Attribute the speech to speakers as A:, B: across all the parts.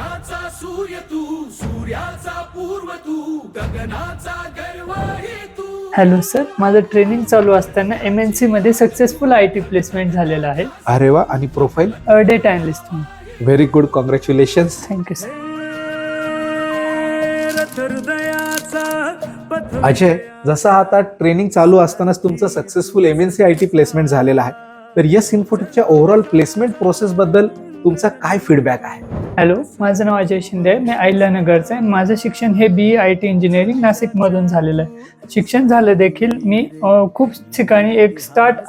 A: गगनाचा सूर्य तू, सूर्याचा पूर्व तू, गगनाचा गर्व हे तू.
B: हॅलो सर, माझं ट्रेनिंग चालू असताना MNC मध्ये सक्सेसफुल IT प्लेसमेंट झालेलं आहे.
C: अरे वा. आणि profile?
B: Data analyst.
C: Very good, congratulations.
B: Thank you sir.
C: Ajay, जसं आता ट्रेनिंग चालू असतानाच तुमचं सक्सेसफुल MNC IT प्लेसमेंट झालेलं आहे, तर यस इन्फोटेकच्या ओव्हरऑल प्लेसमेंट प्रोसेस बद्दल तुमचा काय फीडबॅक आहे?
B: हॅलो, माझं नाव अजय शिंदे आहे. मी अहिल्यानगरचं आहे. माझं शिक्षण हे BE IT इंजिनिअरिंग नाशिकमधून झालेलं आहे. शिक्षण झालं देखील मी खूप ठिकाणी एक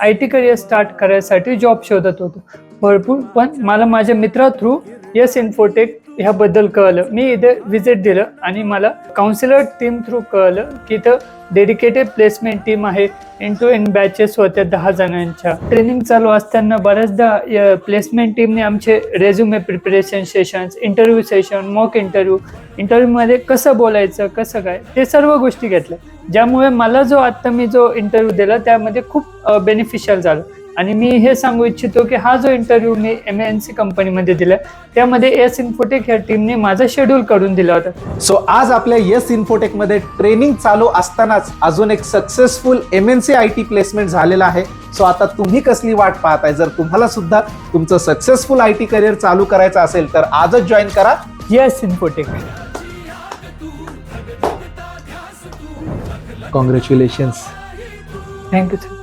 B: IT करिअर स्टार्ट करायसाठी जॉब शोधत होतो भरपूर, पण मला माझ्या मित्रा थ्रू यस इन्फोटेक ह्याबद्दल कळलं. मी इथे व्हिजिट दिलं आणि मला काउन्सिलर टीम थ्रू कळलं की इथं डेडिकेटेड प्लेसमेंट टीम आहे. end-to-end बॅचेस होत्या 10 जणांच्या. ट्रेनिंग चालू असताना बऱ्याचदा प्लेसमेंट टीमने आमचे resume preparation sessions, interview session, mock इंटरव्ह्यूमध्ये कसं बोलायचं, कसं काय, ते सर्व गोष्टी घेतल्या, ज्यामुळे मला मी जो इंटरव्ह्यू दिला त्यामध्ये खूप बेनिफिशियल झालं. आणि मी हे सांगू इच्छितो की हा जो इंटरव्ह्यू मी MNC कंपनीमध्ये दिला त्यामध्ये यस इन्फोटेक ह्या टीमने माझा शेड्यूल करून दिला होता.
C: सो आज आपल्या यस इन्फोटेक मध्ये ट्रेनिंग चालू असतानाच अजून एक सक्सेसफुल MNC IT प्लेसमेंट झालेला आहे. सो आता तुम्ही कसली वाट पाहताय? जर तुम्हाला सुद्धा तुमचं सक्सेसफुल IT करिअर चालू करायचं असेल तर आजच जॉईन करा
B: yes infotech.
C: Congratulations.
B: Thank you sir.